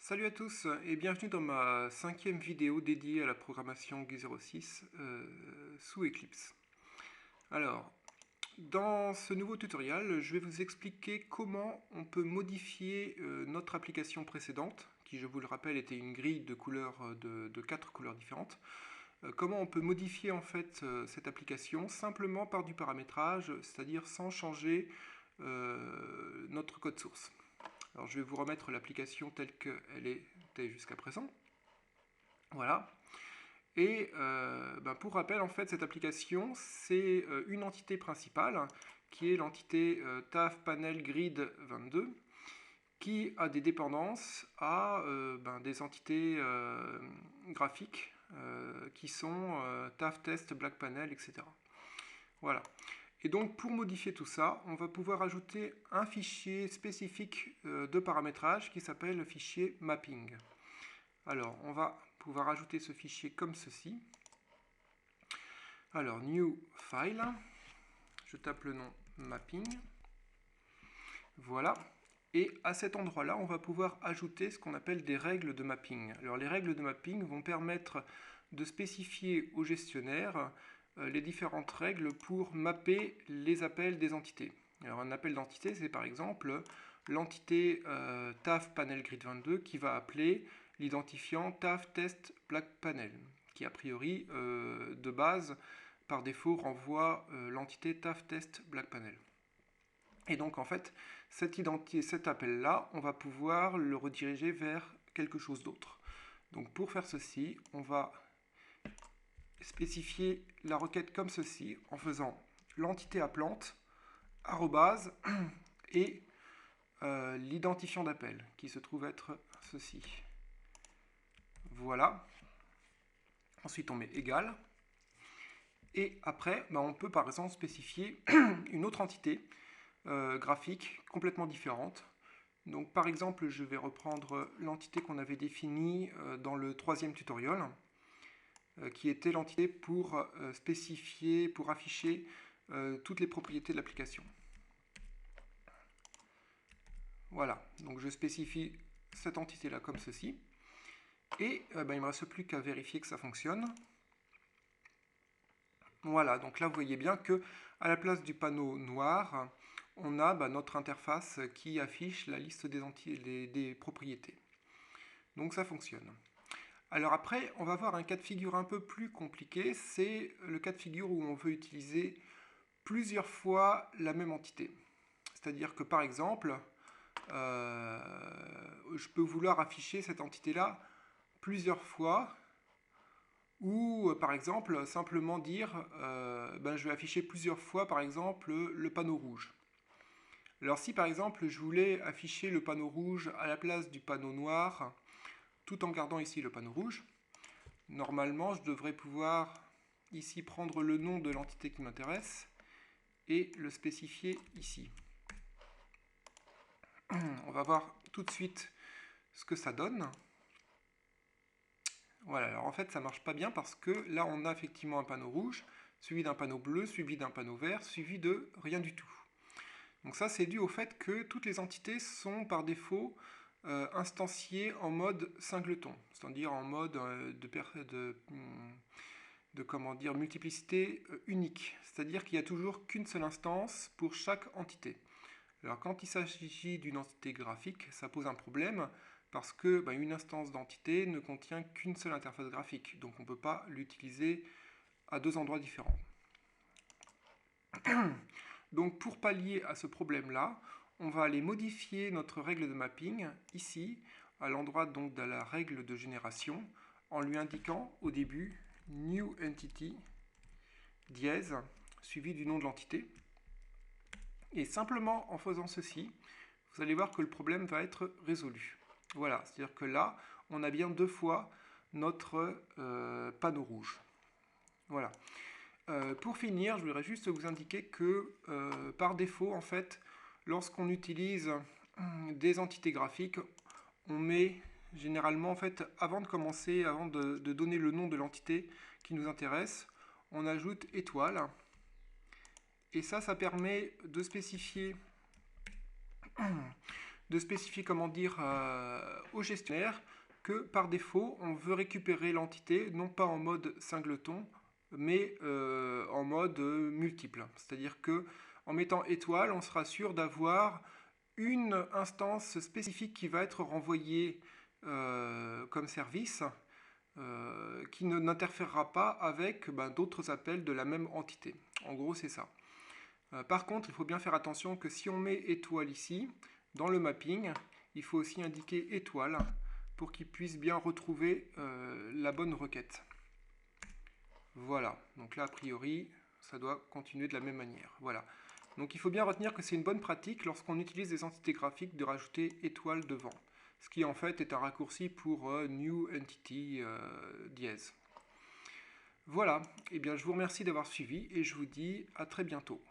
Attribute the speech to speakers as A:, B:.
A: Salut à tous et bienvenue dans ma 5e vidéo dédiée à la programmation G06 sous Eclipse. Alors, dans ce nouveau tutoriel, je vais vous expliquer comment on peut modifier notre application précédente, qui je vous le rappelle était une grille de couleurs de 4 couleurs différentes. Comment on peut modifier en fait cette application simplement par du paramétrage, c'est-à-dire sans changer notre code source. Alors je vais vous remettre l'application telle qu'elle était jusqu'à présent. Voilà. Et pour rappel, en fait, cette application, c'est une entité principale, qui est l'entité TAF Panel Grid 22, qui a des dépendances à des entités graphiques, qui sont TAF Test, Black Panel, etc. Voilà. Et donc pour modifier tout ça, on va pouvoir ajouter un fichier spécifique de paramétrage qui s'appelle le fichier mapping. Alors on va pouvoir ajouter ce fichier comme ceci. Alors new file, je tape le nom mapping. Voilà. Et à cet endroit-là, on va pouvoir ajouter ce qu'on appelle des règles de mapping. Alors les règles de mapping vont permettre de spécifier au gestionnaire les différentes règles pour mapper les appels des entités. Alors un appel d'entité, c'est par exemple l'entité TAF Panel Grid 22 qui va appeler l'identifiant TAF Test Black Panel, qui a priori de base, par défaut, renvoie l'entité TAF Test Black Panel. Et donc en fait, cet appel-là, on va pouvoir le rediriger vers quelque chose d'autre. Donc pour faire ceci, on va spécifier la requête comme ceci, en faisant l'entité appelante, arrobase, et l'identifiant d'appel, qui se trouve être ceci. Voilà. Ensuite, on met égal. Et après, on peut par exemple spécifier une autre entité graphique complètement différente. Donc par exemple, je vais reprendre l'entité qu'on avait définie dans le 3e tutoriel, qui était l'entité pour spécifier, pour afficher toutes les propriétés de l'application. Voilà, donc je spécifie cette entité-là comme ceci. Et il ne me reste plus qu'à vérifier que ça fonctionne. Voilà, donc là vous voyez bien que à la place du panneau noir, on a notre interface qui affiche la liste des propriétés. Donc ça fonctionne. Alors après, on va voir un cas de figure un peu plus compliqué, c'est le cas de figure où on veut utiliser plusieurs fois la même entité. C'est-à-dire que par exemple, je peux vouloir afficher cette entité-là plusieurs fois, ou par exemple simplement dire je vais afficher plusieurs fois par exemple le panneau rouge. Alors si par exemple je voulais afficher le panneau rouge à la place du panneau noir tout en gardant ici le panneau rouge, normalement je devrais pouvoir ici prendre le nom de l'entité qui m'intéresse et le spécifier ici. On va voir tout de suite ce que ça donne. Voilà, alors en fait ça marche pas bien parce que là on a effectivement un panneau rouge, suivi d'un panneau bleu, suivi d'un panneau vert, suivi de rien du tout. Donc ça c'est dû au fait que toutes les entités sont par défaut instanciées en mode singleton, c'est-à-dire en mode de multiplicité unique, c'est-à-dire qu'il n'y a toujours qu'une seule instance pour chaque entité. Alors quand il s'agit d'une entité graphique, ça pose un problème parce que une instance d'entité ne contient qu'une seule interface graphique, donc on ne peut pas l'utiliser à deux endroits différents. Donc pour pallier à ce problème-là, on va aller modifier notre règle de mapping ici, à l'endroit donc de la règle de génération, en lui indiquant au début new entity dièse suivi du nom de l'entité. Et simplement en faisant ceci, vous allez voir que le problème va être résolu. Voilà, c'est-à-dire que là, on a bien deux fois notre panneau rouge. Voilà. Pour finir, je voudrais juste vous indiquer que par défaut, en fait, lorsqu'on utilise des entités graphiques, on met généralement, en fait, avant de commencer, avant de donner le nom de l'entité qui nous intéresse, on ajoute étoile. Et ça permet de spécifier de spécifier comment dire au gestionnaire que par défaut, on veut récupérer l'entité non pas en mode singleton, mais en mode multiple. C'est-à-dire que en mettant étoile, on sera sûr d'avoir une instance spécifique qui va être renvoyée comme service, qui n'interférera pas avec d'autres appels de la même entité. En gros, c'est ça. Par contre, il faut bien faire attention que si on met étoile ici, dans le mapping, il faut aussi indiquer étoile pour qu'il puisse bien retrouver la bonne requête. Voilà, donc là a priori, ça doit continuer de la même manière. Voilà. Donc il faut bien retenir que c'est une bonne pratique lorsqu'on utilise des entités graphiques de rajouter étoile devant. Ce qui en fait est un raccourci pour New Entity dièse. Voilà, et bien je vous remercie d'avoir suivi et je vous dis à très bientôt.